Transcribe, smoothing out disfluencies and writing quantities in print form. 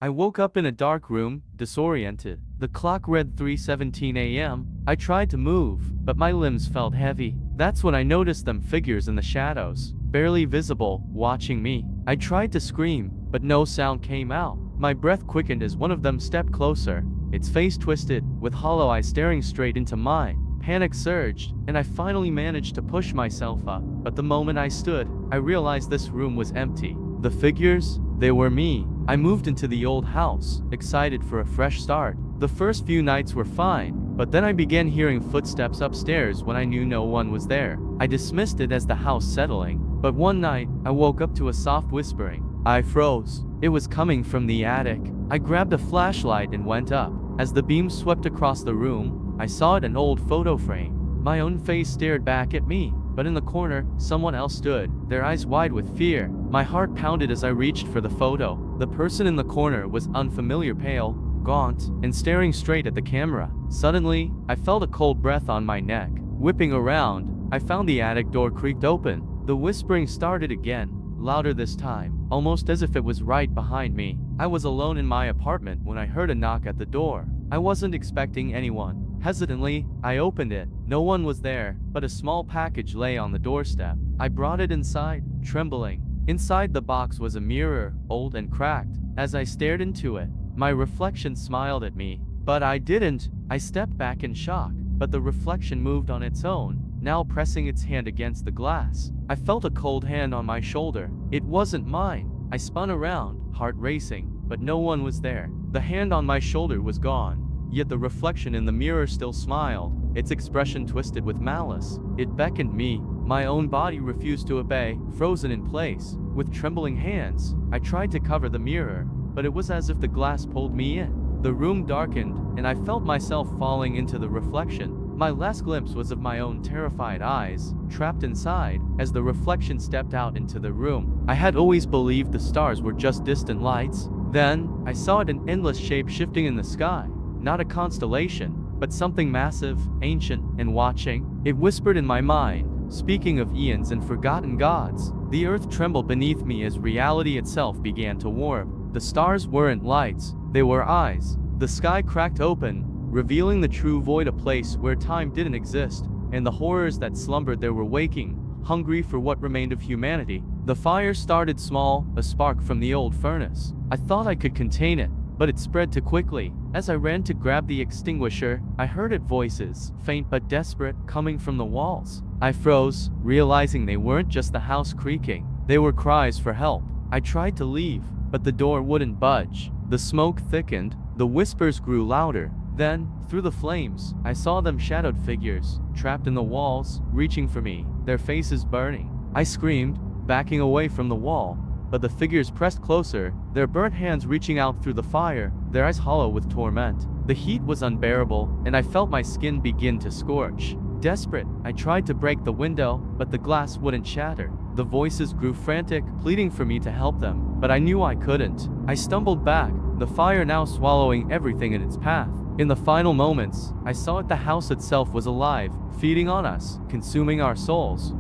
I woke up in a dark room, disoriented. The clock read 3:17 a.m. I tried to move, but my limbs felt heavy. That's when I noticed them figures in the shadows, barely visible, watching me. I tried to scream, but no sound came out. My breath quickened as one of them stepped closer, its face twisted, with hollow eyes staring straight into mine. Panic surged, and I finally managed to push myself up. But the moment I stood, I realized this room was empty. The figures, they were me. I moved into the old house, excited for a fresh start. The first few nights were fine, but then I began hearing footsteps upstairs when I knew no one was there. I dismissed it as the house settling, but one night, I woke up to a soft whispering. I froze. It was coming from the attic. I grabbed a flashlight and went up. As the beam swept across the room, I saw an old photo frame. My own face stared back at me, but in the corner, someone else stood, their eyes wide with fear. My heart pounded as I reached for the photo. The person in the corner was unfamiliar, pale, gaunt, and staring straight at the camera. Suddenly, I felt a cold breath on my neck. Whipping around, I found the attic door creaked open. The whispering started again, louder this time, almost as if it was right behind me. I was alone in my apartment when I heard a knock at the door. I wasn't expecting anyone. Hesitantly, I opened it. No one was there, but a small package lay on the doorstep. I brought it inside, trembling. Inside the box was a mirror, old and cracked. As I stared into it, my reflection smiled at me. But I didn't. I stepped back in shock, but the reflection moved on its own, now pressing its hand against the glass. I felt a cold hand on my shoulder. It wasn't mine. I spun around, heart racing, but no one was there. The hand on my shoulder was gone. Yet the reflection in the mirror still smiled, its expression twisted with malice. It beckoned me. My own body refused to obey, frozen in place. With trembling hands, I tried to cover the mirror, but it was as if the glass pulled me in. The room darkened, and I felt myself falling into the reflection. My last glimpse was of my own terrified eyes, trapped inside, as the reflection stepped out into the room. I had always believed the stars were just distant lights. Then, I saw it, an endless shape shifting in the sky. Not a constellation, but something massive, ancient, and watching. It whispered in my mind, speaking of eons and forgotten gods. The earth trembled beneath me as reality itself began to warp. The stars weren't lights, they were eyes. The sky cracked open, revealing the true void, a place where time didn't exist, and the horrors that slumbered there were waking, hungry for what remained of humanity. The fire started small, a spark from the old furnace. I thought I could contain it, but it spread too quickly. As I ran to grab the extinguisher, I heard it, voices, faint but desperate, coming from the walls. I froze, realizing they weren't just the house creaking. They were cries for help. I tried to leave, but the door wouldn't budge. The smoke thickened, the whispers grew louder. Then, through the flames, I saw them, shadowed figures, trapped in the walls, reaching for me, their faces burning. I screamed, backing away from the wall, but the figures pressed closer, their burnt hands reaching out through the fire, their eyes hollow with torment. The heat was unbearable, and I felt my skin begin to scorch. Desperate, I tried to break the window, but the glass wouldn't shatter. The voices grew frantic, pleading for me to help them, but I knew I couldn't. I stumbled back, the fire now swallowing everything in its path. In the final moments, I saw it, the house itself was alive, feeding on us, consuming our souls.